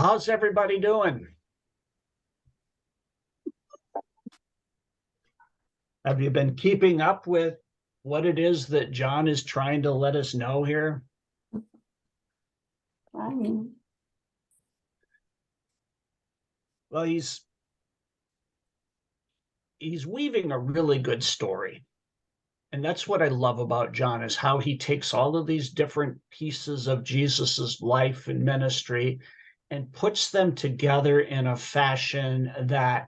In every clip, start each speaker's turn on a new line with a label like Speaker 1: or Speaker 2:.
Speaker 1: Well, how's everybody doing? Have you been keeping up with what it is that John is trying to let us know here?
Speaker 2: Fine.
Speaker 1: Well, he's weaving a really good story. And that's what I love about John, is how he takes all of these different pieces of Jesus's life and ministry and puts them together in a fashion that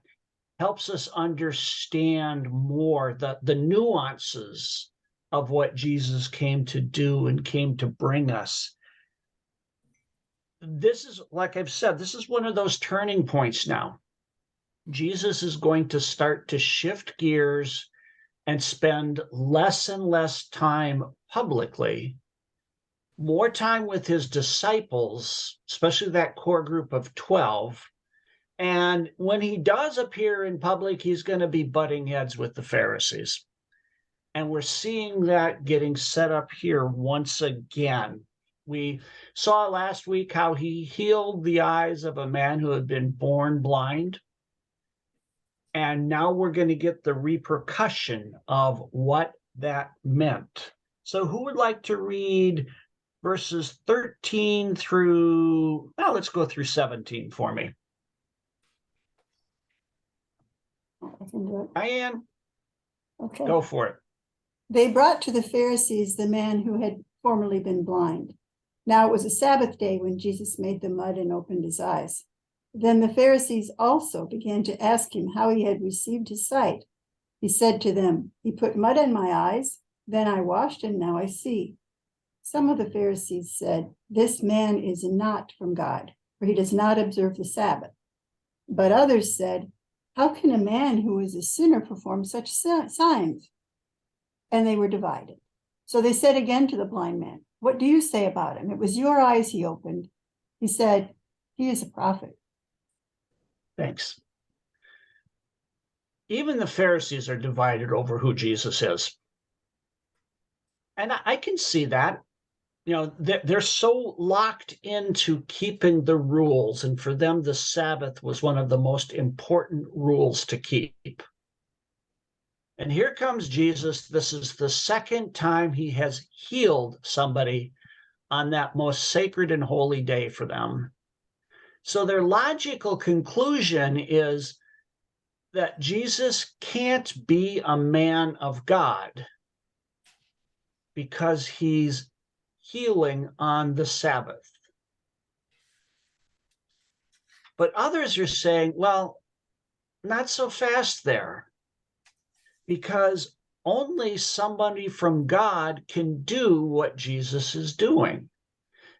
Speaker 1: helps us understand more the nuances of what Jesus came to do and came to bring us. This is, like I've said, this is one of those turning points now. Jesus is going to start to shift gears and spend less and less time publicly, more time with his disciples, especially that core group of 12. And when he does appear in public, he's going to be butting heads with the Pharisees. And we're seeing that getting set up here once again. We saw last week how he healed the eyes of a man who had been born blind. And now we're going to get the repercussion of what that meant. So who would like to read verses 13 through, well, let's go through 17 for me.
Speaker 2: I can do it.
Speaker 1: Diane,
Speaker 2: Okay.
Speaker 1: go for it.
Speaker 2: They brought to the Pharisees the man who had formerly been blind. Now it was a Sabbath day when Jesus made the mud and opened his eyes. Then the Pharisees also began to ask him how he had received his sight. He said to them, "He put mud in my eyes, then I washed, and now I see." Some of the Pharisees said, "This man is not from God, for he does not observe the Sabbath." But others said, "How can a man who is a sinner perform such signs?" And they were divided. So they said again to the blind man, "What do you say about him? It was your eyes he opened." He said, "He is a prophet."
Speaker 1: Thanks. Even the Pharisees are divided over who Jesus is. And I can see that. You know, they're so locked into keeping the rules. And for them, the Sabbath was one of the most important rules to keep. And here comes Jesus. This is the second time he has healed somebody on that most sacred and holy day for them. So their logical conclusion is that Jesus can't be a man of God because he's healing on the Sabbath. But others are saying, well, not so fast there, because only somebody from God can do what Jesus is doing.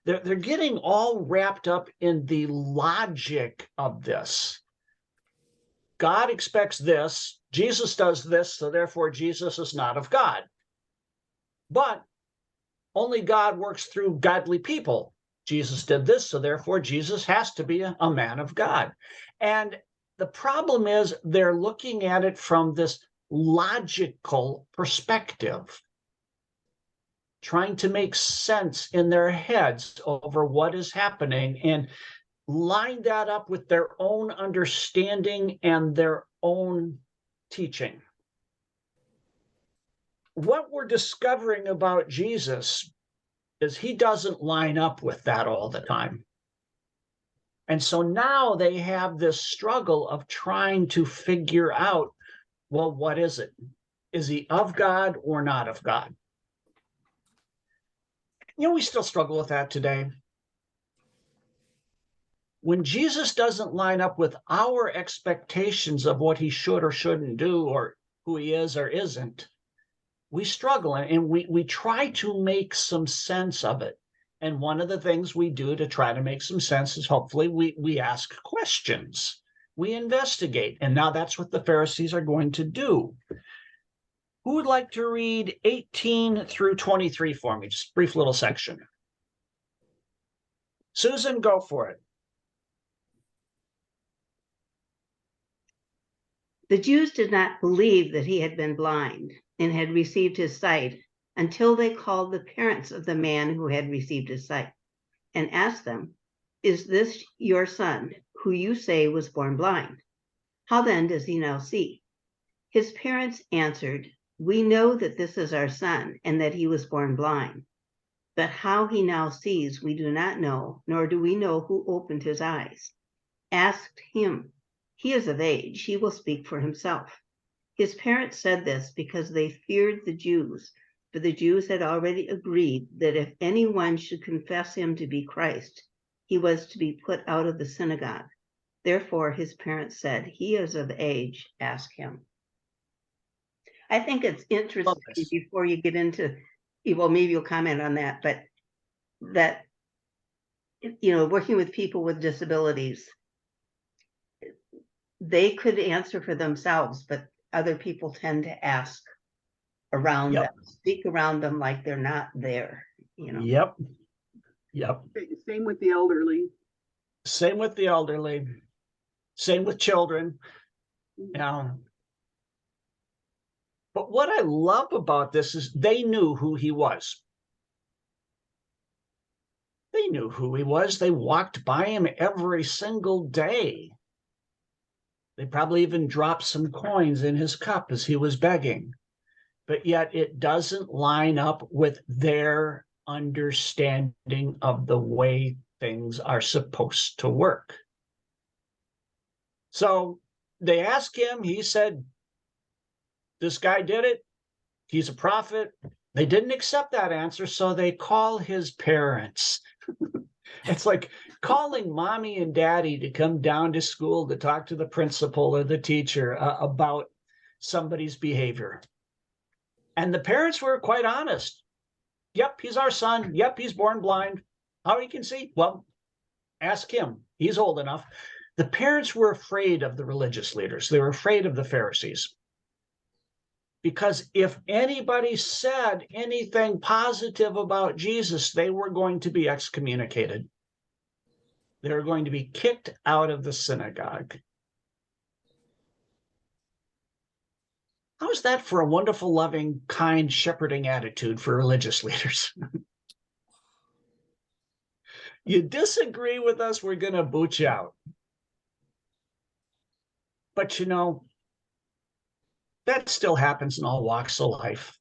Speaker 1: They're getting all wrapped up in the logic of this. God expects this, Jesus does this, so therefore Jesus is not of God. But only God works through godly people. Jesus did this, so therefore Jesus has to be a man of God. And the problem is they're looking at it from this logical perspective, trying to make sense in their heads over what is happening and line that up with their own understanding and their own teaching. What we're discovering about Jesus is he doesn't line up with that all the time. And so now they have this struggle of trying to figure out, well, what is it? Is he of God or not of God? You know, we still struggle with that today. When Jesus doesn't line up with our expectations of what he should or shouldn't do, or who he is or isn't, we struggle and we try to make some sense of it. And one of the things we do to try to make some sense is hopefully we ask questions. We investigate. And now that's what the Pharisees are going to do. Who would like to read 18 through 23 for me? Just a brief little section. Susan, go for it.
Speaker 3: The Jews did not believe that he had been blind and had received his sight until they called the parents of the man who had received his sight and asked them, is this your son, who you say was born blind? How then does he now see? His parents answered, we know that this is our son, and that he was born blind. But how he now sees, we do not know, nor do we know who opened his eyes. Ask him. He is of age. He will speak for himself. His parents said this because they feared the Jews, for the Jews had already agreed that if anyone should confess him to be Christ, he was to be put out of the synagogue. Therefore, his parents said, he is of age. Ask him. I think it's interesting before you get into, well, maybe you'll comment on that, but that, working with people with disabilities, they could answer for themselves, but other people tend to ask around them, speak around them like they're not there,
Speaker 1: Yep.
Speaker 4: Same with the elderly.
Speaker 1: Same with the elderly. Same with children. But what I love about this is they knew who he was. They knew who he was. They walked by him every single day. They probably even dropped some coins in his cup as he was begging. But yet it doesn't line up with their understanding of the way things are supposed to work. So they asked him, he said, this guy did it. He's a prophet. They didn't accept that answer, so they call his parents. It's like calling mommy and daddy to come down to school to talk to the principal or the teacher about somebody's behavior. And the parents were quite honest. Yep, he's our son. Yep, he's born blind. How he can see? Well, ask him. He's old enough. The parents were afraid of the religious leaders. They were afraid of the Pharisees. Because if anybody said anything positive about Jesus, they were going to be excommunicated. They were going to be kicked out of the synagogue. How's that for a wonderful, loving, kind, shepherding attitude for religious leaders? You disagree with us, we're going to boot you out. But that still happens in all walks of life,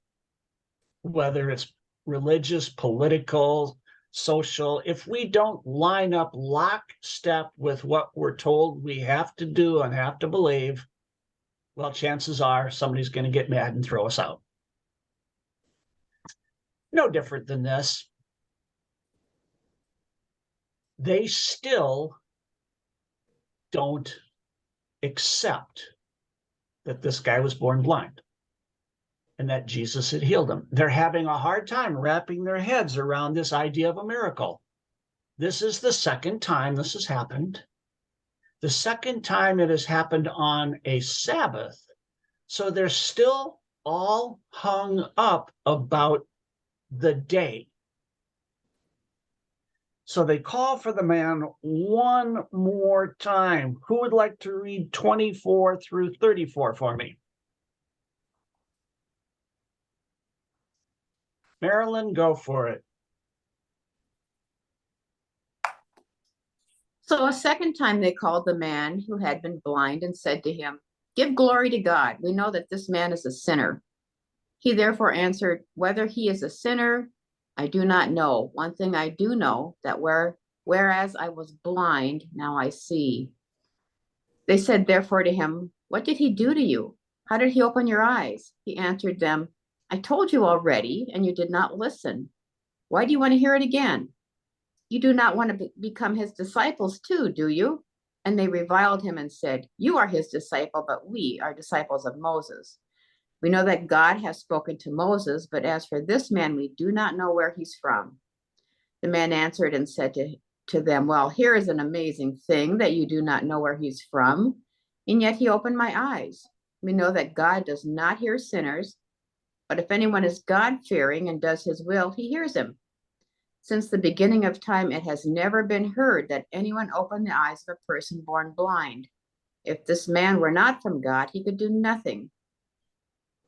Speaker 1: whether it's religious, political, social. If we don't line up lockstep with what we're told we have to do and have to believe, well, chances are somebody's going to get mad and throw us out. No different than this. They still don't accept that this guy was born blind and that Jesus had healed him. They're having a hard time wrapping their heads around this idea of a miracle. This is the second time this has happened. The second time it has happened on a Sabbath. So they're still all hung up about the day. So they call for the man one more time. Who would like to read 24 through 34 for me? Marilyn, go for it.
Speaker 5: So a second time they called the man who had been blind and said to him, give glory to God. We know that this man is a sinner. He therefore answered, whether he is a sinner, I do not know. One thing I do know, that whereas I was blind, now I see. They said therefore to him, what did he do to you? How did he open your eyes? He answered them, I told you already, and you did not listen. Why do you want to hear it again? You do not want to become his disciples too, do you? And they reviled him and said, you are his disciple, but we are disciples of Moses. We know that God has spoken to Moses, but as for this man, we do not know where he's from. The man answered and said to them, well, here is an amazing thing that you do not know where he's from, and yet he opened my eyes. We know that God does not hear sinners, but if anyone is God-fearing and does his will, he hears him. Since the beginning of time, it has never been heard that anyone opened the eyes of a person born blind. If this man were not from God, he could do nothing.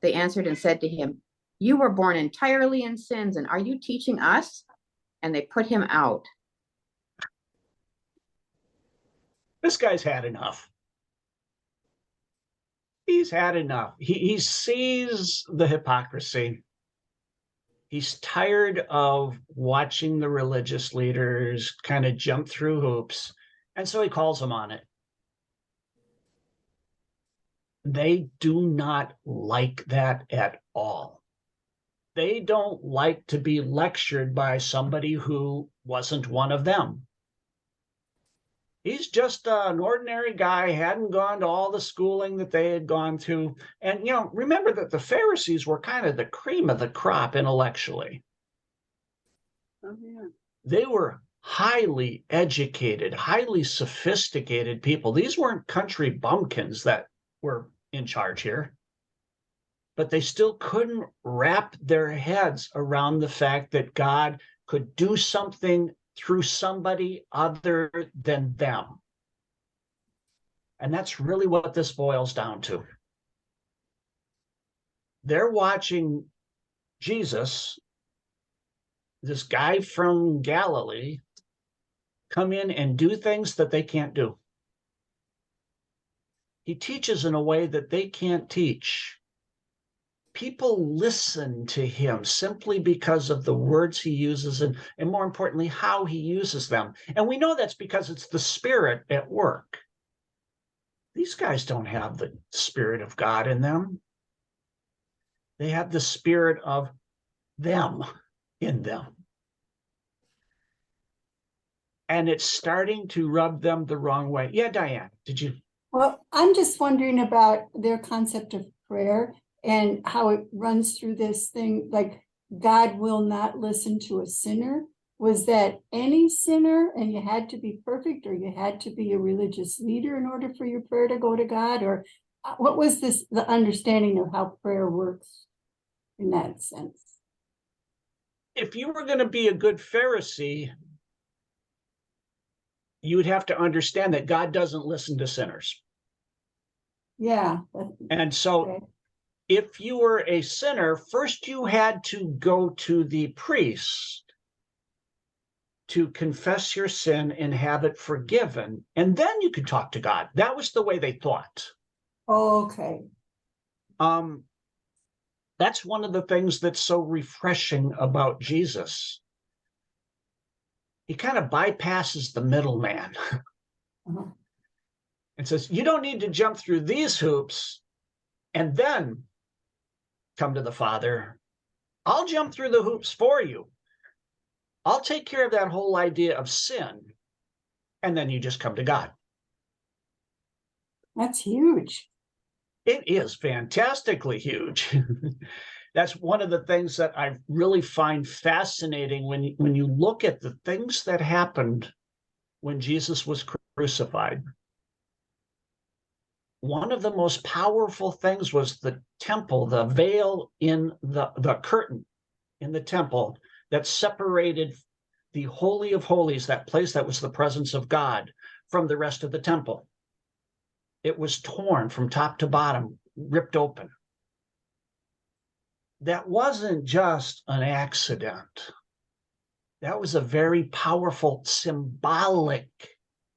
Speaker 5: They answered and said to him, you were born entirely in sins, and are you teaching us? And they put him out.
Speaker 1: This guy's had enough. He's had enough. He sees the hypocrisy. He's tired of watching the religious leaders kind of jump through hoops. And so he calls them on it. They do not like that at all. They don't like to be lectured by somebody who wasn't one of them. He's just an ordinary guy, hadn't gone to all the schooling that they had gone to. And, remember that the Pharisees were kind of the cream of the crop intellectually.
Speaker 4: Oh, yeah.
Speaker 1: They were highly educated, highly sophisticated people. These weren't country bumpkins that were in charge here. But they still couldn't wrap their heads around the fact that God could do something through somebody other than them. And that's really what this boils down to. They're watching Jesus, this guy from Galilee, come in and do things that they can't do. He teaches in a way that they can't teach. People listen to him simply because of the words he uses and more importantly, how he uses them. And we know that's because it's the Spirit at work. These guys don't have the Spirit of God in them. They have the spirit of them in them. And it's starting to rub them the wrong way. Yeah, Diane, did you?
Speaker 2: Well, I'm just wondering about their concept of prayer and how it runs through this thing, like God will not listen to a sinner. Was that any sinner and you had to be perfect, or you had to be a religious leader in order for your prayer to go to God? Or what was the understanding of how prayer works in that sense?
Speaker 1: If you were going to be a good Pharisee, you would have to understand that God doesn't listen to sinners.
Speaker 2: Yeah.
Speaker 1: And so
Speaker 2: okay.
Speaker 1: If you were a sinner, first you had to go to the priest to confess your sin and have it forgiven, and then you could talk to God. That was the way they thought.
Speaker 2: Okay.
Speaker 1: That's one of the things that's so refreshing about Jesus. He kind of bypasses the middleman and says, you don't need to jump through these hoops and then come to the Father. I'll jump through the hoops for you. I'll take care of that whole idea of sin, and then you just come to God.
Speaker 2: That's huge.
Speaker 1: It is fantastically huge. That's one of the things that I really find fascinating when you look at the things that happened when Jesus was crucified. One of the most powerful things was the temple, the veil in the curtain in the temple that separated the Holy of Holies, that place that was the presence of God, from the rest of the temple. It was torn from top to bottom, ripped open. That wasn't just an accident. That was a very powerful symbolic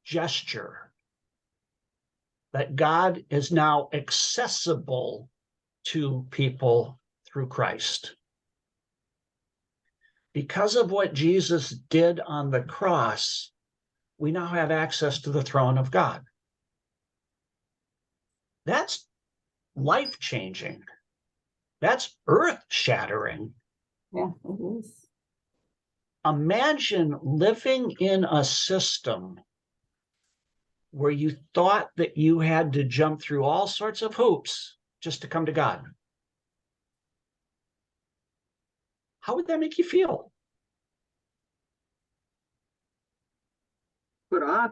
Speaker 1: gesture that God is now accessible to people through Christ. Because of what Jesus did on the cross, we now have access to the throne of God. That's life-changing. That's earth-shattering.
Speaker 2: Yeah, it is.
Speaker 1: Imagine living in a system where you thought that you had to jump through all sorts of hoops just to come to God. How would that make you feel?
Speaker 4: Put off.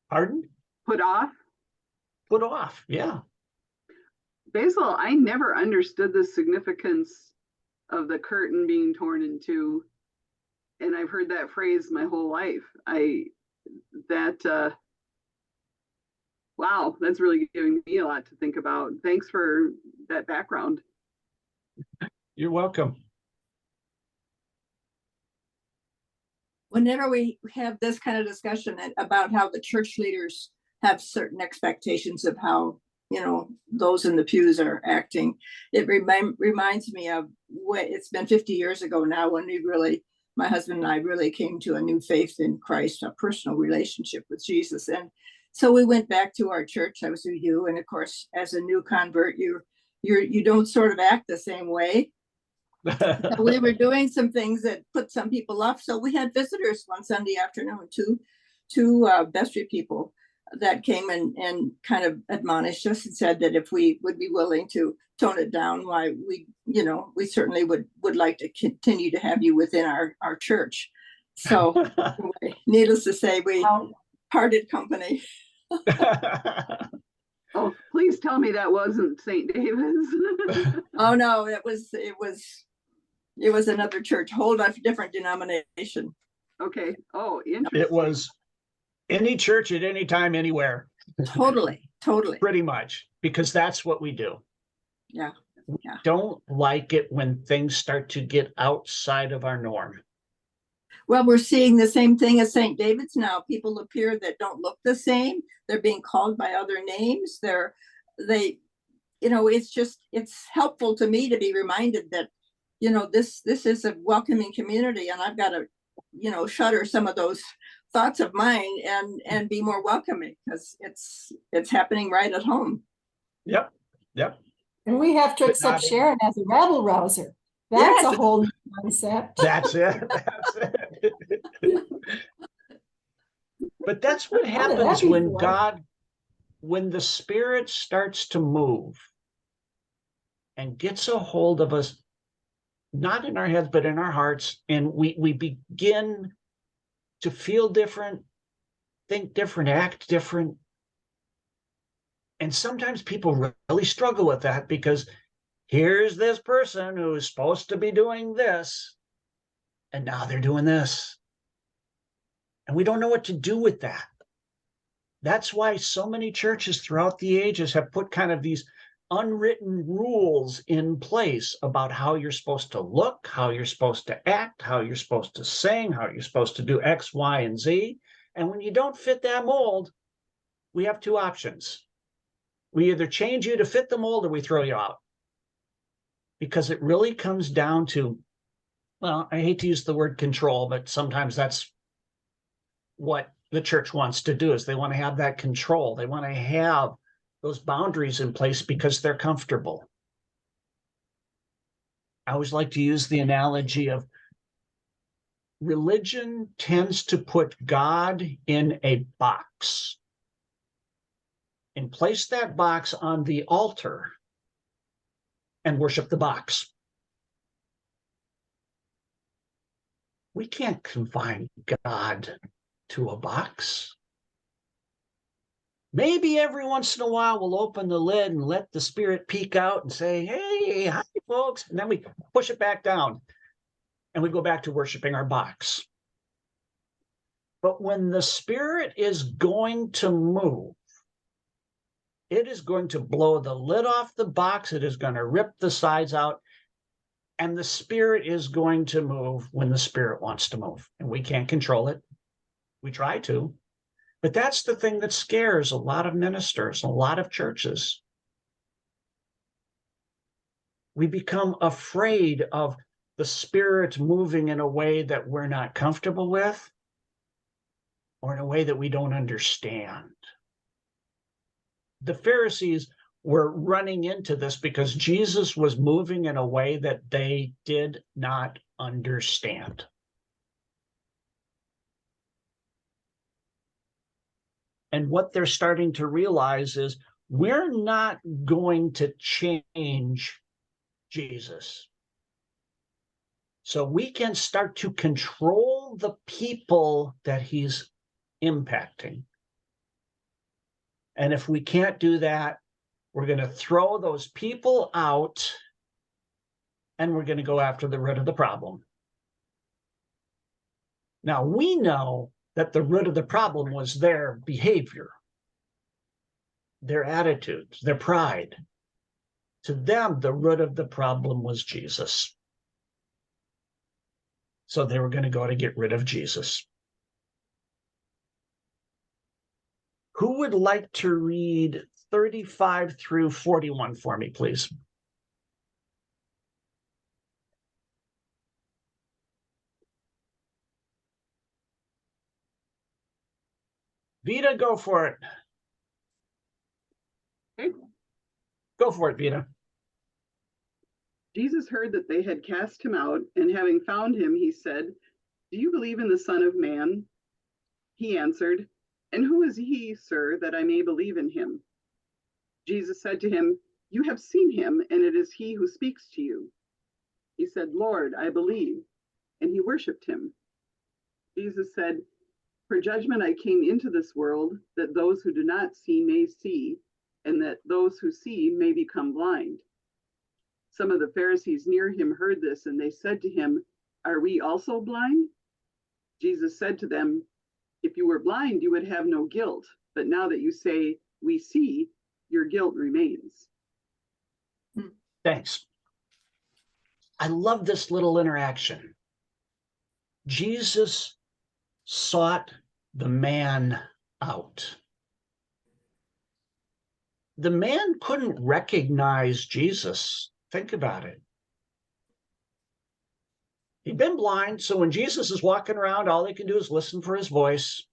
Speaker 1: Pardon?
Speaker 4: Put off.
Speaker 1: Put off, yeah.
Speaker 4: Basil, I never understood the significance of the curtain being torn in two. And I've heard that phrase my whole life. Wow, that's really giving me a lot to think about. Thanks for that background.
Speaker 1: You're welcome.
Speaker 6: whenever we have this kind of discussion about how the church leaders have certain expectations of how, those in the pews are acting, it reminds me of what it's been 50 years ago now, when my husband and I really came to a new faith in Christ, a personal relationship with Jesus. And so we went back to our church. I was with you. And of course, as a new convert, you don't sort of act the same way. So we were doing some things that put some people off. So we had visitors one Sunday afternoon, two vestry people that came and kind of admonished us and said that if we would be willing to tone it down, why we certainly would like to continue to have you within our church. So anyway, needless to say, we parted company.
Speaker 4: Oh, please tell me that wasn't St. David's.
Speaker 6: Oh no, it was another church, whole different denomination.
Speaker 4: Okay. Oh, interesting.
Speaker 1: It was any church at any time, anywhere.
Speaker 6: Totally.
Speaker 1: Pretty much, because that's what we do.
Speaker 6: Yeah.
Speaker 1: We don't like it when things start to get outside of our norm.
Speaker 6: Well, we're seeing the same thing as St. David's now. People appear that don't look the same. They're being called by other names. It's helpful to me to be reminded that, this is a welcoming community, and I've got to, shutter some of those thoughts of mine and be more welcoming, because it's happening right at home.
Speaker 1: Yep.
Speaker 2: And we have to accept Sharon as a rabble rouser. That's a whole new concept.
Speaker 1: That's it. But that's what happens when when the Spirit starts to move and gets a hold of us, not in our heads, but in our hearts, and we begin to feel different, think different, act different. And sometimes people really struggle with that, because here's this person who's supposed to be doing this, and now they're doing this. And we don't know what to do with that. That's why so many churches throughout the ages have put kind of these unwritten rules in place about how you're supposed to look, how you're supposed to act, how you're supposed to sing, how you're supposed to do X, Y, and Z. And when you don't fit that mold, we have two options. We either change you to fit the mold, or we throw you out. Because it really comes down to, well, I hate to use the word control, but sometimes that's what the church wants to do, is they want to have that control. They want to have those boundaries in place because they're comfortable. I always like to use the analogy of religion tends to put God in a box and place that box on the altar and worship the box. We can't confine God to a box. Maybe every once in a while we'll open the lid and let the Spirit peek out and say, hey, hi, folks. And then we push it back down and we go back to worshiping our box. But when the Spirit is going to move, it is going to blow the lid off the box. It is going to rip the sides out. And the Spirit is going to move when the Spirit wants to move. And we can't control it. We try to. But that's the thing that scares a lot of ministers, a lot of churches. We become afraid of the Spirit moving in a way that we're not comfortable with, or in a way that we don't understand. The Pharisees were running into this because Jesus was moving in a way that they did not understand. And what they're starting to realize is we're not going to change Jesus. So we can start to control the people that he's impacting. And if we can't do that, we're going to throw those people out and we're going to go after the root of the problem. Now, we know that the root of the problem was their behavior, their attitudes, their pride. To them, the root of the problem was Jesus. So they were going to go to get rid of Jesus. Who would like to read 35 through 41 for me, please? Vita, go for it.
Speaker 4: Okay.
Speaker 1: Go for it, Vita.
Speaker 4: Jesus heard that they had cast him out, and having found him, he said, "Do you believe in the Son of Man?" He answered, "And who is he, sir, that I may believe in him?" Jesus said to him, "You have seen him, and it is he who speaks to you." He said, "Lord, I believe," and he worshipped him. Jesus said, "For judgment I came into this world, that those who do not see may see, and that those who see may become blind." Some of the Pharisees near him heard this, and they said to him, "Are we also blind?" Jesus said to them, "If you were blind, you would have no guilt. But now that you say, 'We see,' your guilt remains."
Speaker 1: Thanks. I love this little interaction. Jesus sought the man out. The man couldn't recognize Jesus. Think about it. He'd been blind, so when Jesus is walking around, all they can do is listen for his voice.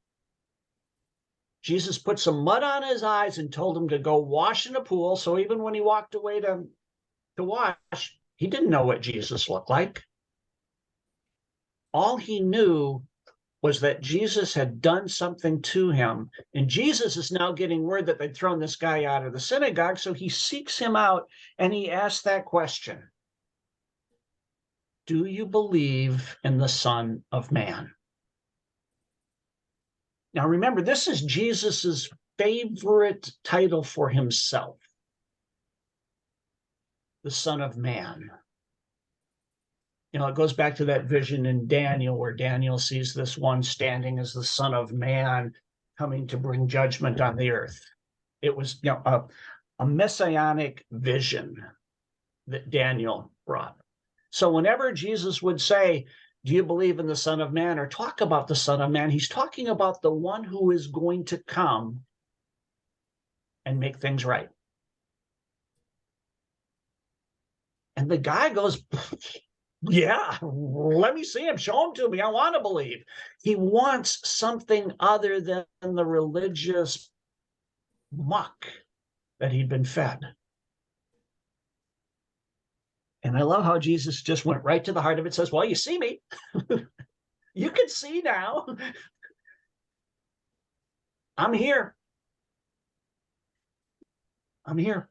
Speaker 1: Jesus put some mud on his eyes and told him to go wash in a pool. So even when he walked away to wash, he didn't know what Jesus looked like. All he knew was that Jesus had done something to him. And Jesus is now getting word that they'd thrown this guy out of the synagogue. So he seeks him out and he asks that question: do you believe in the Son of Man? Now, remember, this is Jesus's favorite title for himself, the Son of Man. You know, it goes back to that vision in Daniel where Daniel sees this one standing as the Son of Man coming to bring judgment on the earth. It was, you know, a messianic vision that Daniel brought. So whenever Jesus would say, "Do you believe in the Son of Man?" or talk about the Son of Man, he's talking about the one who is going to come and make things right. And the guy goes, "Yeah, let me see him. Show him to me. I want to believe." He wants something other than the religious muck that he'd been fed. And I love how Jesus just went right to the heart of it, says, "Well, you see me. You can see now. I'm here. I'm here."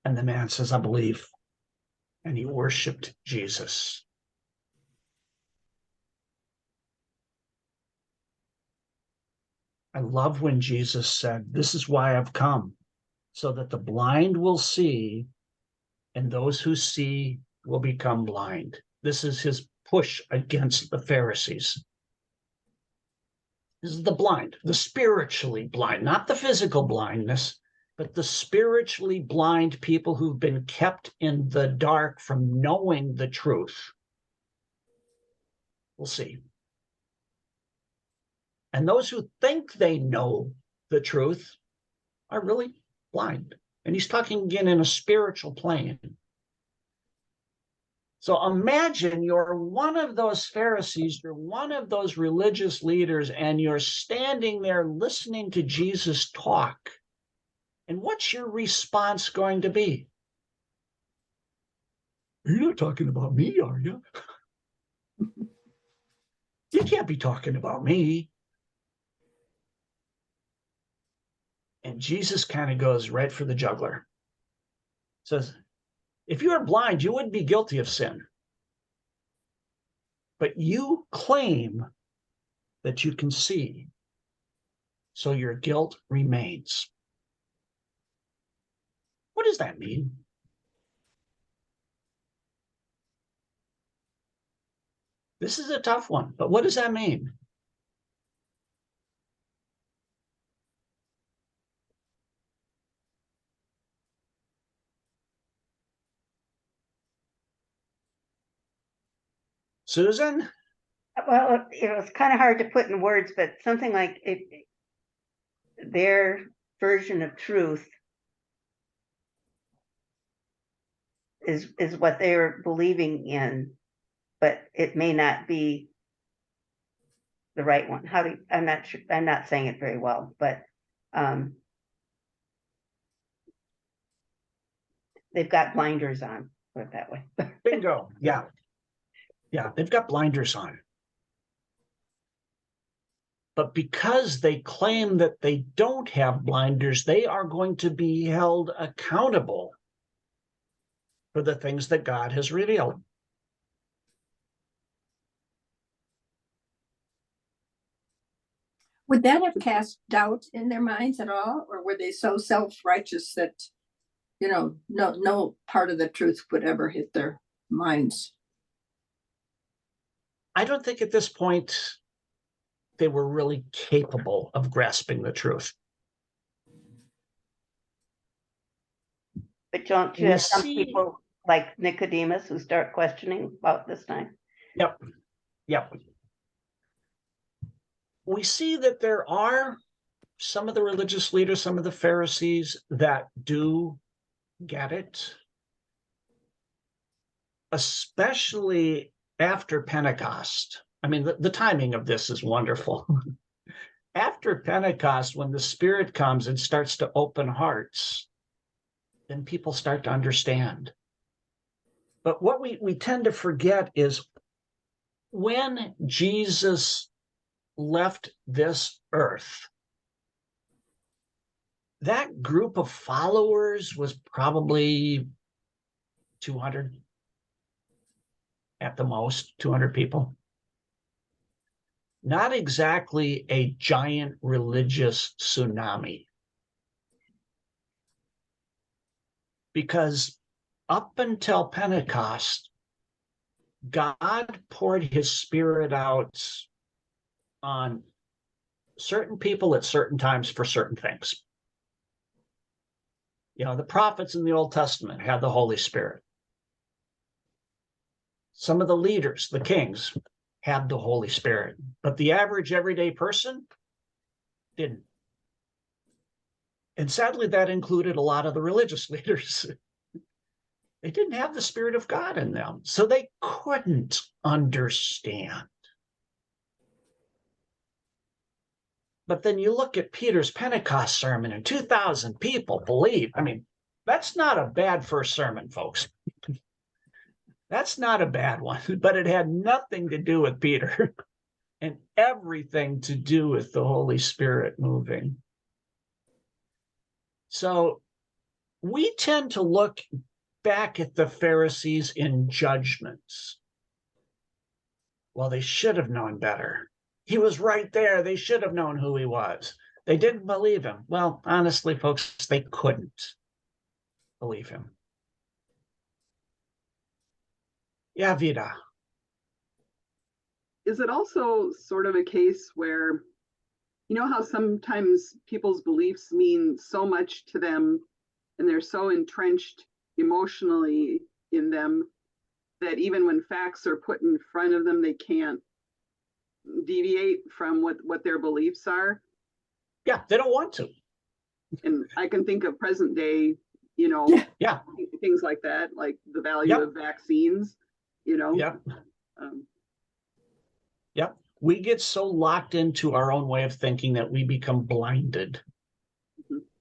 Speaker 1: And the man says, "I believe." And he worshiped Jesus. I love when Jesus said, "This is why I've come, so that the blind will see, and those who see will become blind." This is his push against the Pharisees. This is the blind, the spiritually blind, not the physical blindness, but the spiritually blind people who've been kept in the dark from knowing the truth. We'll see. And those who think they know the truth are really blind. And he's talking again in a spiritual plane. So imagine you're one of those Pharisees, you're one of those religious leaders, and you're standing there listening to Jesus talk. And what's your response going to be? "You're not talking about me, are you? You can't be talking about me." And Jesus kind of goes right for the jugular. Says, if you were blind, you wouldn't be guilty of sin. But you claim that you can see, so your guilt remains. What does that mean? This is a tough one, but what does that mean? Susan?
Speaker 3: Well, it was kind of hard to put in words, but something like their version of truth is what they're believing in, but it may not be the right one. I'm not sure, I'm not saying it very well, but they've got blinders on, put it that way.
Speaker 1: Bingo. Yeah. Yeah, they've got blinders on. But because they claim that they don't have blinders, they are going to be held accountable for the things that God has revealed.
Speaker 6: Would that have cast doubt in their minds at all? Or were they so self-righteous that, no part of the truth would ever hit their minds?
Speaker 1: I don't think at this point they were really capable of grasping the truth.
Speaker 3: But don't you
Speaker 1: We
Speaker 3: have some
Speaker 1: see-
Speaker 3: people like Nicodemus who start questioning about this time?
Speaker 1: Yep. We see that there are some of the religious leaders, some of the Pharisees that do get it, especially after Pentecost. I mean, the timing of this is wonderful. After Pentecost, when the Spirit comes and starts to open hearts, then people start to understand. But what we tend to forget is when Jesus left this earth, that group of followers was probably 200 at the most, 200 people. Not exactly a giant religious tsunami. Because up until Pentecost, God poured his Spirit out on certain people at certain times for certain things. The prophets in the Old Testament had the Holy Spirit. Some of the leaders, the kings, had the Holy Spirit, but the average everyday person didn't. And sadly, that included a lot of the religious leaders. They didn't have the Spirit of God in them, so they couldn't understand. But then you look at Peter's Pentecost sermon and 2,000 people believe. I mean, that's not a bad first sermon, folks. That's not a bad one, but it had nothing to do with Peter and everything to do with the Holy Spirit moving. So we tend to look back at the Pharisees in judgments. Well, they should have known better. He was right there. They should have known who he was. They didn't believe him. Well, honestly, folks, they couldn't believe him. Yeah, Vida.
Speaker 4: Is it also sort of a case where, how sometimes people's beliefs mean so much to them and they're so entrenched emotionally in them that even when facts are put in front of them, they can't deviate from what their beliefs are?
Speaker 1: Yeah, they don't want to.
Speaker 4: And I can think of present day,
Speaker 1: Yeah.
Speaker 4: things like that, like the value
Speaker 1: Yep.
Speaker 4: of vaccines,
Speaker 1: Yep.
Speaker 4: Um,
Speaker 1: Yep. We get so locked into our own way of thinking that we become blinded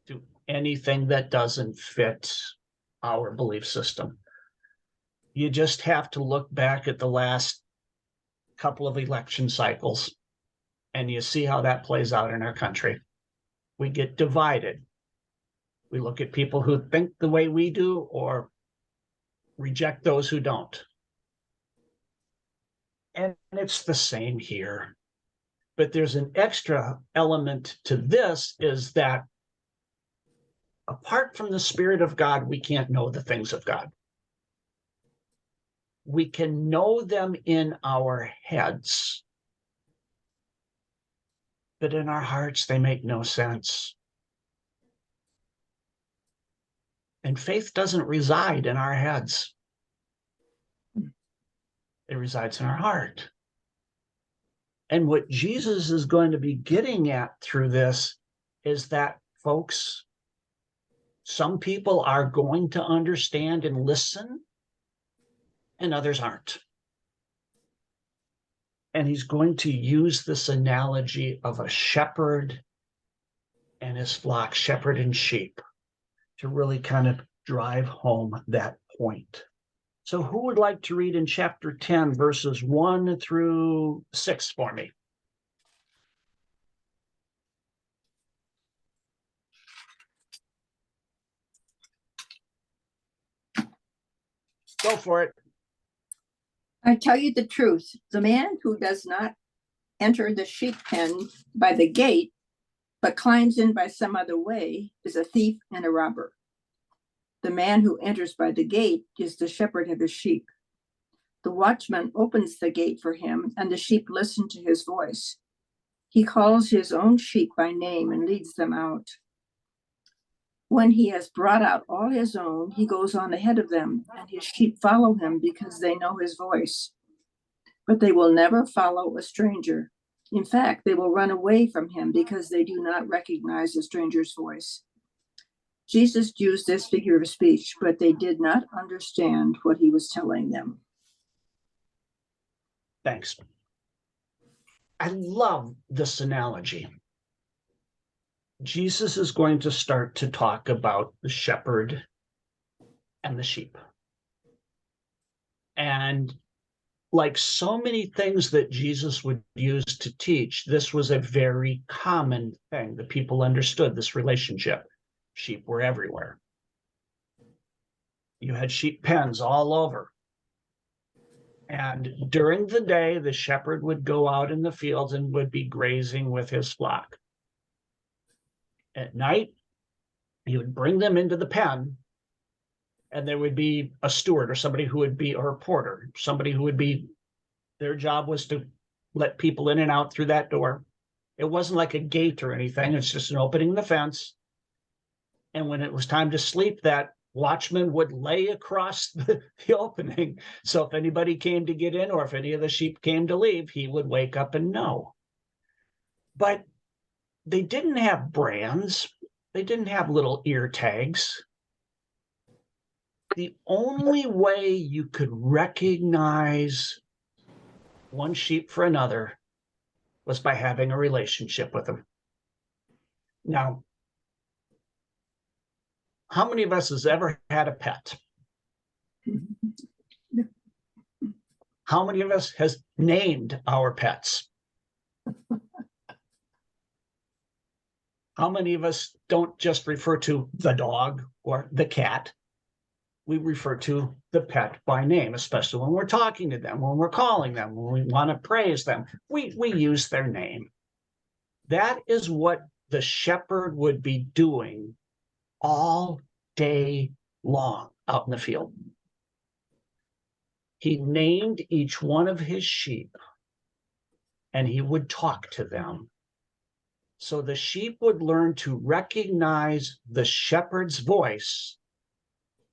Speaker 1: to anything that doesn't fit our belief system. You just have to look back at the last couple of election cycles and you see how that plays out in our country. We get divided. We look at people who think the way we do or reject those who don't. And it's the same here. But there's an extra element to this, is that apart from the Spirit of God, we can't know the things of God. We can know them in our heads, but in our hearts, they make no sense. And faith doesn't reside in our heads. It resides in our heart. And what Jesus is going to be getting at through this is that, folks, some people are going to understand and listen, and others aren't. And he's going to use this analogy of a shepherd and his flock, shepherd and sheep, to really kind of drive home that point. So who would like to read in chapter 10, verses 1 through 6 for me? Go for it.
Speaker 6: I tell you the truth, the man who does not enter the sheep pen by the gate, but climbs in by some other way, is a thief and a robber. The man who enters by the gate is the shepherd of his sheep. The watchman opens the gate for him, and the sheep listen to his voice. He calls his own sheep by name and leads them out. When he has brought out all his own, he goes on ahead of them, and his sheep follow him because they know his voice. But they will never follow a stranger. In fact, they will run away from him because they do not recognize a stranger's voice. Jesus used this figure of speech, but they did not understand what he was telling them.
Speaker 1: Thanks. I love this analogy. Jesus is going to start to talk about the shepherd and the sheep. And like so many things that Jesus would use to teach, this was a very common thing. The people understood this relationship. Sheep were everywhere. You had sheep pens all over. And during the day, the shepherd would go out in the fields and would be grazing with his flock. At night, he would bring them into the pen, and there would be a steward or somebody who would be, or a porter, somebody who would be, their job was to let people in and out through that door. It wasn't like a gate or anything. It's just an opening in the fence. And when it was time to sleep, that watchman would lay across the opening. So if anybody came to get in or if any of the sheep came to leave, he would wake up and know. But they didn't have brands. They didn't have little ear tags. The only way you could recognize one sheep for another was by having a relationship with them. Now, how many of us has ever had a pet? How many of us has named our pets? How many of us don't just refer to the dog or the cat? We refer to the pet by name, especially when we're talking to them, when we're calling them, when we want to praise them. We use their name. That is what the shepherd would be doing all day long out in the field. He named each one of his sheep, and he would talk to them. So the sheep would learn to recognize the shepherd's voice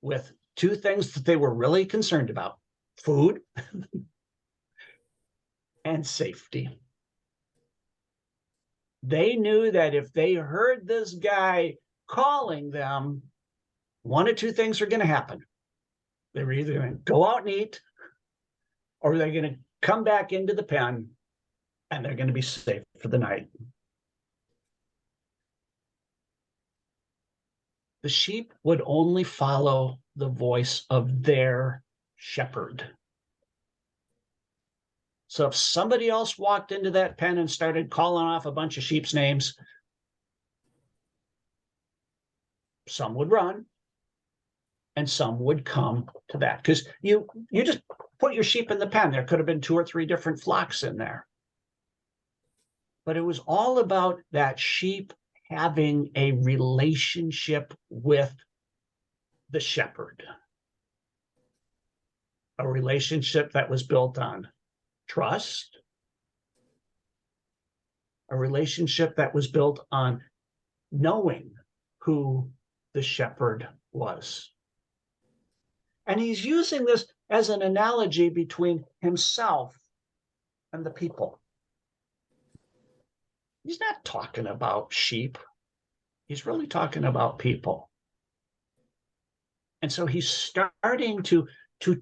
Speaker 1: with two things that they were really concerned about: food and safety. They knew that if they heard this guy calling them, one of two things are going to happen. They were either going to go out and eat, or they're going to come back into the pen and they're going to be safe for the night. The sheep would only follow the voice of their shepherd. So if somebody else walked into that pen and started calling off a bunch of sheep's names, some would run and some would come to that. Because you just put your sheep in the pen. There could have been 2 or 3 different flocks in there. But it was all about that sheep having a relationship with the shepherd. A relationship that was built on trust. A relationship that was built on knowing who the shepherd was. And he's using this as an analogy between himself and the people. He's not talking about sheep. He's really talking about people. And so he's starting to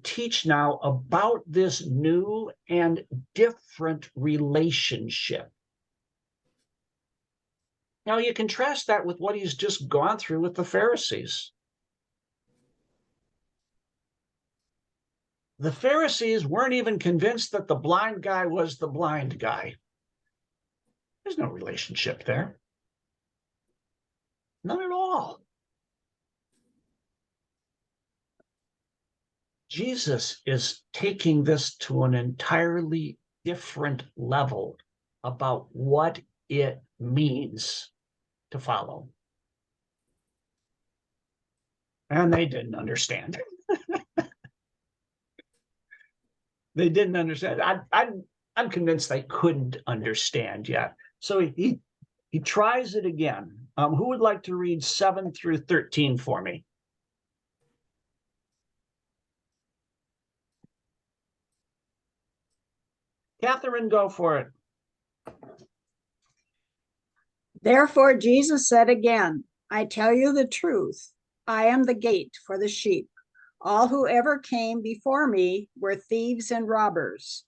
Speaker 1: teach now about this new and different relationship. Now you contrast that with what he's just gone through with the Pharisees. The Pharisees weren't even convinced that the blind guy was the blind guy. There's no relationship there. None at all. Jesus is taking this to an entirely different level about what it means to follow. And they didn't understand. They didn't understand. I'm convinced they couldn't understand yet. So he tries it again. Who would like to read 7 through 13 for me? Catherine, go for it.
Speaker 7: Therefore, Jesus said again, I tell you the truth. I am the gate for the sheep. All who ever came before me were thieves and robbers,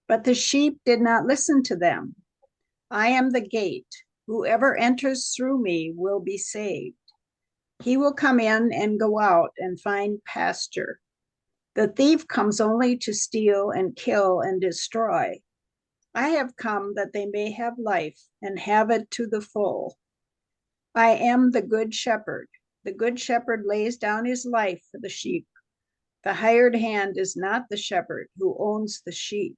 Speaker 7: but the sheep did not listen to them. I am the gate. Whoever enters through me will be saved. He will come in and go out and find pasture. The thief comes only to steal and kill and destroy. I have come that they may have life and have it to the full. I am the good shepherd. The good shepherd lays down his life for the sheep. The hired hand is not the shepherd who owns the sheep.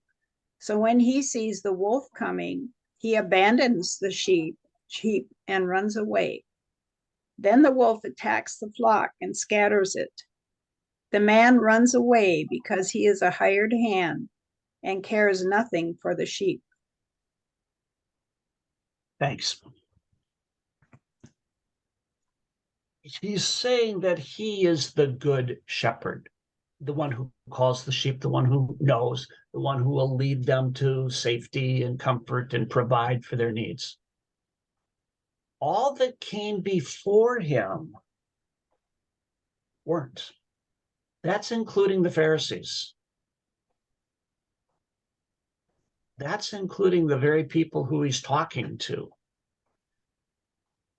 Speaker 7: So when he sees the wolf coming, he abandons the sheep and runs away. Then the wolf attacks the flock and scatters it. The man runs away because he is a hired hand and cares nothing for the sheep.
Speaker 1: Thanks. He's saying that he is the good shepherd, the one who calls the sheep, the one who knows, the one who will lead them to safety and comfort and provide for their needs. All that came before him weren't. That's including the Pharisees. That's including the very people who he's talking to.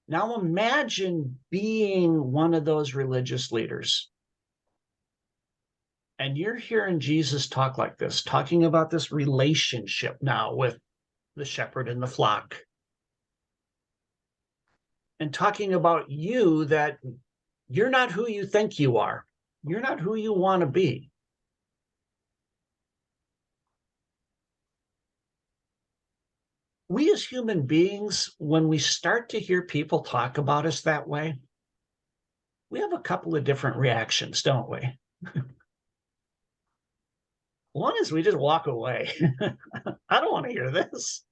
Speaker 1: Now imagine being one of those religious leaders. And you're hearing Jesus talk like this, talking about this relationship now with the shepherd and the flock. And talking about you, that you're not who you think you are. You're not who you want to be. We as human beings, when we start to hear people talk about us that way, we have a couple of different reactions, don't we? One is we just walk away. I don't want to hear this.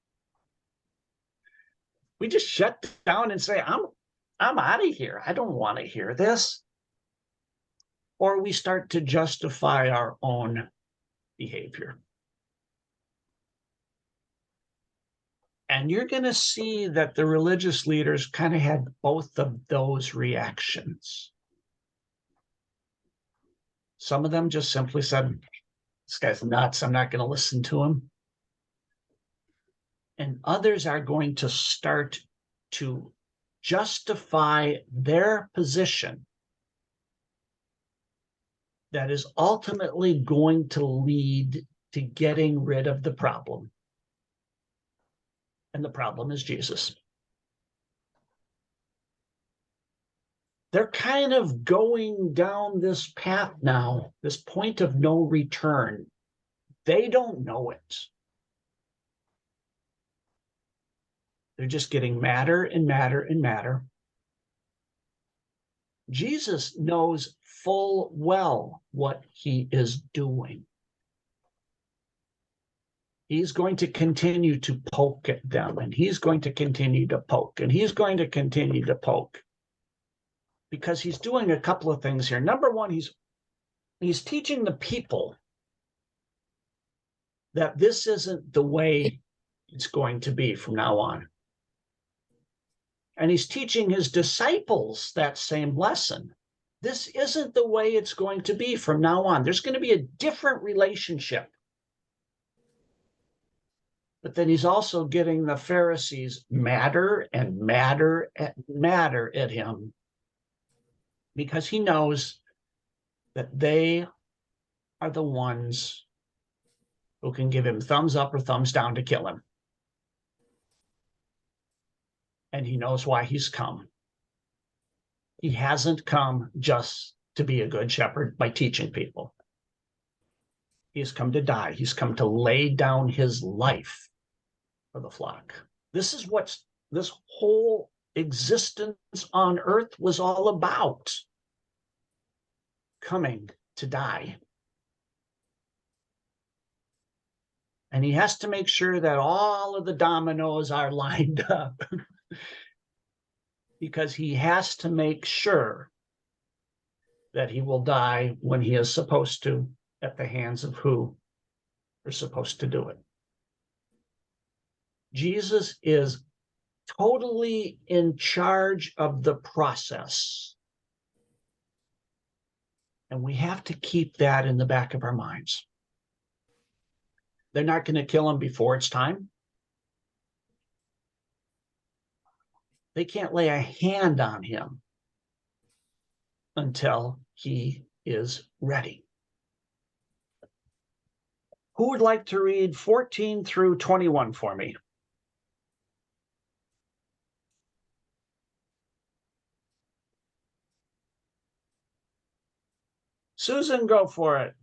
Speaker 1: We just shut down and say, I'm out of here. I don't want to hear this. Or we start to justify our own behavior. And you're going to see that the religious leaders kind of had both of those reactions. Some of them just simply said, this guy's nuts. I'm not going to listen to him. And others are going to start to justify their position that is ultimately going to lead to getting rid of the problem. And the problem is Jesus. They're kind of going down this path now, this point of no return. They don't know it. They're just getting madder and madder and madder. Jesus knows full well what he is doing. He's going to continue to poke at them, and he's going to continue to poke, and he's going to continue to poke, because he's doing a couple of things here. Number one, he's teaching the people that this isn't the way it's going to be from now on. And he's teaching his disciples that same lesson. This isn't the way it's going to be from now on. There's going to be a different relationship. But then he's also getting the Pharisees madder and madder and madder at him, because he knows that they are the ones who can give him thumbs up or thumbs down to kill him. And he knows why he's come. He hasn't come just to be a good shepherd by teaching people. He's come to die. He's come to lay down his life for the flock. This is what this whole existence on earth was all about. Coming to die. And he has to make sure that all of the dominoes are lined up. Because he has to make sure that he will die when he is supposed to, at the hands of who are supposed to do it. Jesus is totally in charge of the process. And we have to keep that in the back of our minds. They're not going to kill him before it's time. They can't lay a hand on him until he is ready. Who would like to read 14 through 21 for me? Susan, go for it.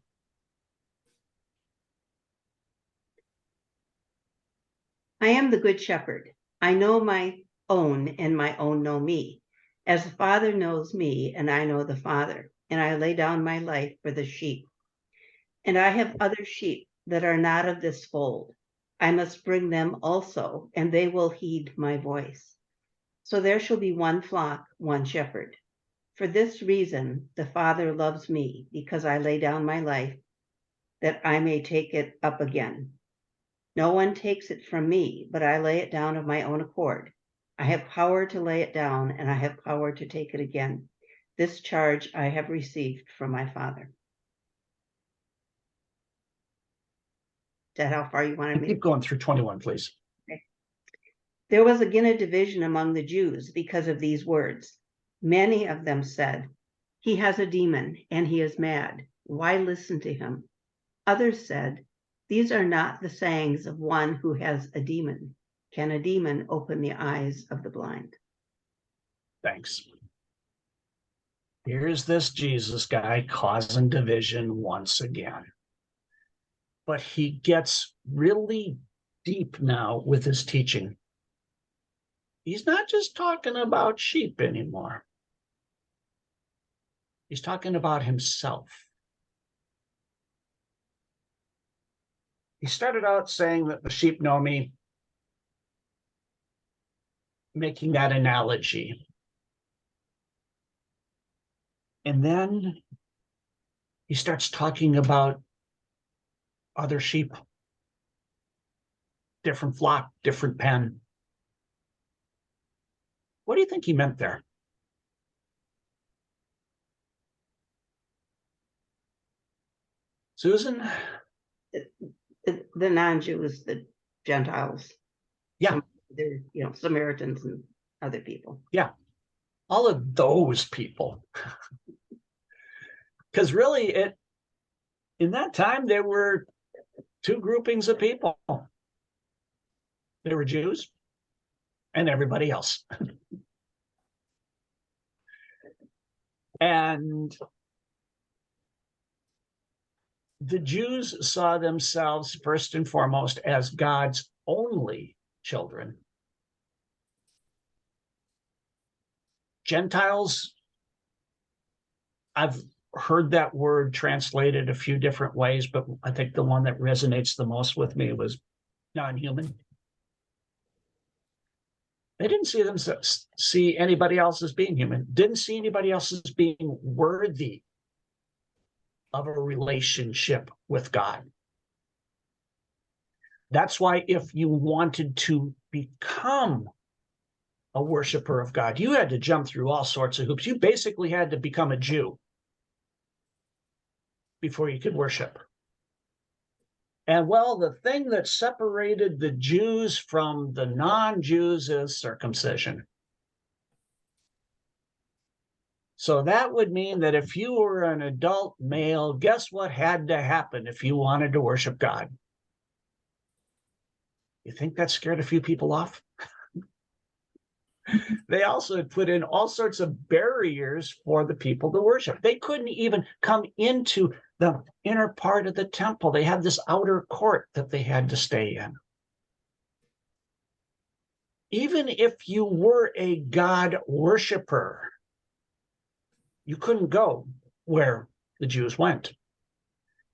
Speaker 3: I am the good shepherd. I know my own, and my own know me, as the Father knows me, and I know the Father, and I lay down my life for the sheep. And I have other sheep that are not of this fold. I must bring them also, and they will heed my voice. So there shall be one flock, one shepherd. For this reason, the Father loves me, because I lay down my life, that I may take it up again. No one takes it from me, but I lay it down of my own accord. I have power to lay it down, and I have power to take it again. This charge I have received from my Father. Is that how far you wanted me?
Speaker 1: Keep going through 21, please.
Speaker 3: Okay. There was again a division among the Jews because of these words. Many of them said, "He has a demon, and he is mad. Why listen to him?" Others said, "These are not the sayings of one who has a demon. Can a demon open the eyes of the blind?"
Speaker 1: Thanks. Here's this Jesus guy causing division once again. But he gets really deep now with his teaching. He's not just talking about sheep anymore. He's talking about himself. He started out saying that the sheep know me, making that analogy. And then he starts talking about other sheep, different flock, different pen. What do you think he meant there? Susan?
Speaker 3: The non-Jews, the Gentiles.
Speaker 1: Yeah.
Speaker 3: They're, Samaritans and other people.
Speaker 1: Yeah. All of those people. Because really, in that time, there were two groupings of people. There were Jews and everybody else. And the Jews saw themselves first and foremost as God's only children. Gentiles, I've heard that word translated a few different ways, but I think the one that resonates the most with me was non-human. They didn't see anybody else as being human, didn't see anybody else as being worthy of a relationship with God. That's why if you wanted to become a worshiper of God, you had to jump through all sorts of hoops. You basically had to become a Jew before you could worship. And well, the thing that separated the Jews from the non-Jews is circumcision. So that would mean that if you were an adult male, guess what had to happen if you wanted to worship God? You think that scared a few people off? They also put in all sorts of barriers for the people to worship. They couldn't even come into the inner part of the temple. They had this outer court that they had to stay in. Even if you were a God worshiper, you couldn't go where the Jews went.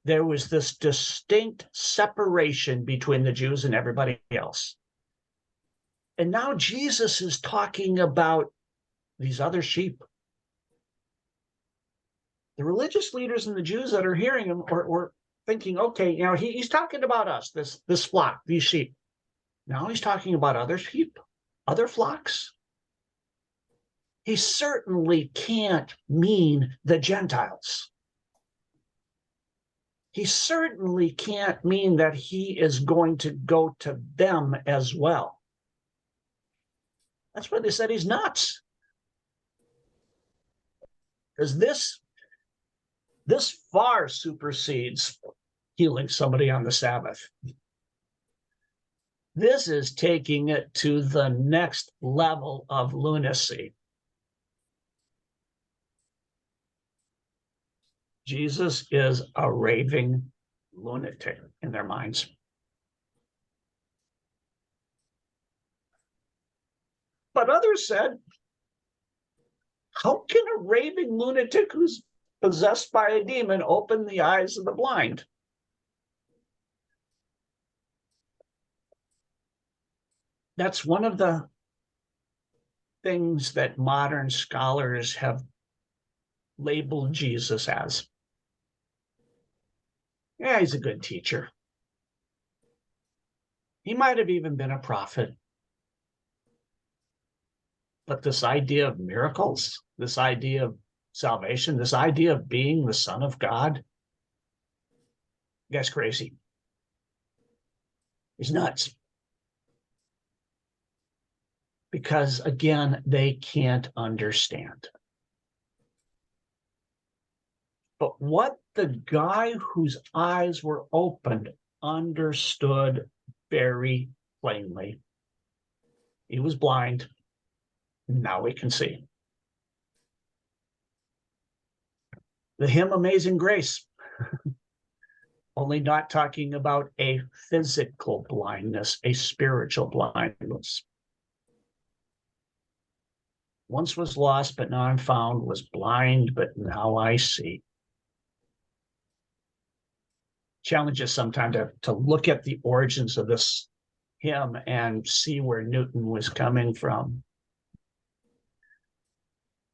Speaker 1: There was this distinct separation between the Jews and everybody else. And now Jesus is talking about these other sheep. The religious leaders and the Jews that are hearing him were thinking, okay, he's talking about us, this flock, these sheep. Now he's talking about other sheep, other flocks. He certainly can't mean the Gentiles. He certainly can't mean that he is going to go to them as well. That's why they said he's nuts. Because this far supersedes healing somebody on the Sabbath. This is taking it to the next level of lunacy. Jesus is a raving lunatic in their minds. But others said, how can a raving lunatic who's possessed by a demon open the eyes of the blind? That's one of the things that modern scholars have labeled Jesus as. Yeah, he's a good teacher. He might have even been a prophet. But this idea of miracles, this idea of salvation, this idea of being the Son of God, guy's crazy. He's nuts. Because again, they can't understand. But what the guy whose eyes were opened understood very plainly. He was blind. Now we can see. The hymn Amazing Grace, only not talking about a physical blindness, a spiritual blindness. Once was lost, but now I'm found, was blind, but now I see. Challenges sometimes to look at the origins of this hymn and see where Newton was coming from.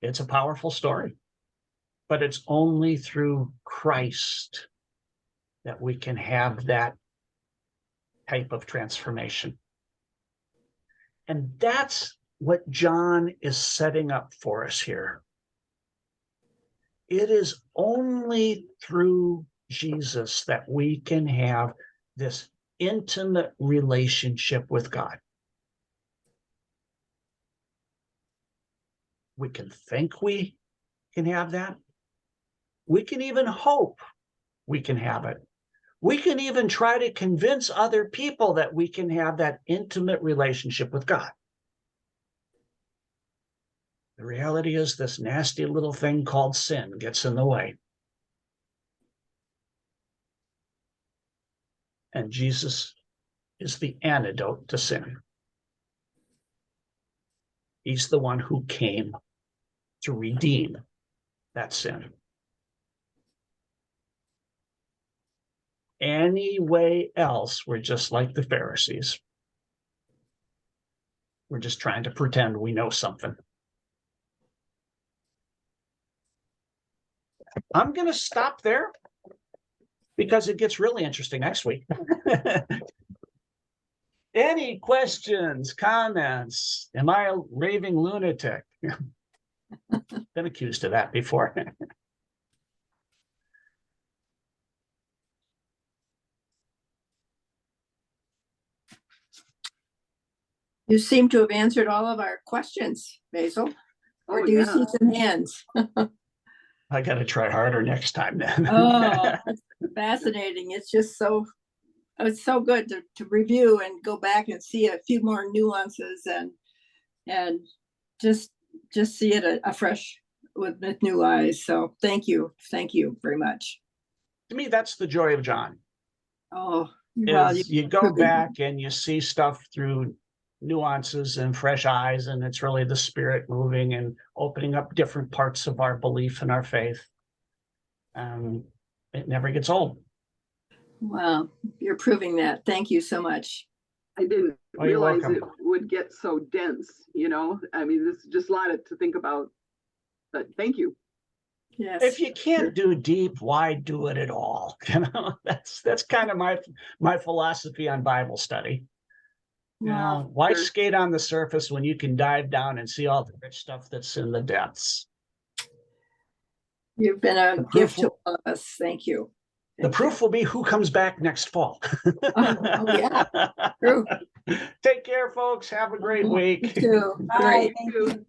Speaker 1: It's a powerful story, but it's only through Christ that we can have that type of transformation. And that's what John is setting up for us here. It is only through Jesus that we can have this intimate relationship with God. We can think we can have that. We can even hope we can have it. We can even try to convince other people that we can have that intimate relationship with God. The reality is this nasty little thing called sin gets in the way. And Jesus is the antidote to sin. He's the one who came to redeem that sin. Any way else, we're just like the Pharisees. We're just trying to pretend we know something. I'm going to stop there because it gets really interesting next week. Any questions, comments? Am I a raving lunatic? Been accused of that before.
Speaker 6: You seem to have answered all of our questions, Basil. Or
Speaker 4: Oh,
Speaker 6: do you
Speaker 4: yeah.
Speaker 6: see some hands?
Speaker 1: I got to try harder next time then.
Speaker 6: Oh, that's fascinating. It's just so, it's so good to review and go back and see a few more nuances and just see it afresh with new eyes. So thank you very much.
Speaker 1: To me, that's the joy of John.
Speaker 6: Oh, well,
Speaker 1: Is you go back and you see stuff through nuances and fresh eyes, and it's really the Spirit moving and opening up different parts of our belief and our faith. It never gets old.
Speaker 6: Wow, you're proving that. Thank you so much.
Speaker 4: I didn't
Speaker 1: Oh, you're
Speaker 4: realize
Speaker 1: welcome.
Speaker 4: it would get so dense, you know? I mean, this is just a lot to think about, but thank you.
Speaker 6: Yes.
Speaker 1: If you can't do deep, why do it at all? You know, that's kind of my philosophy on Bible study. You
Speaker 6: Wow.
Speaker 1: know, why
Speaker 4: Sure.
Speaker 1: skate on the surface when you can dive down and see all the rich stuff that's in the depths?
Speaker 6: You've been a
Speaker 1: The
Speaker 6: gift
Speaker 1: proof
Speaker 6: to all of us. Thank you.
Speaker 1: The proof will be who comes back next fall.
Speaker 6: Oh, yeah. True.
Speaker 1: Take care, folks. Have a great week.
Speaker 6: You too.
Speaker 2: Bye.
Speaker 6: Great.
Speaker 2: Thank you.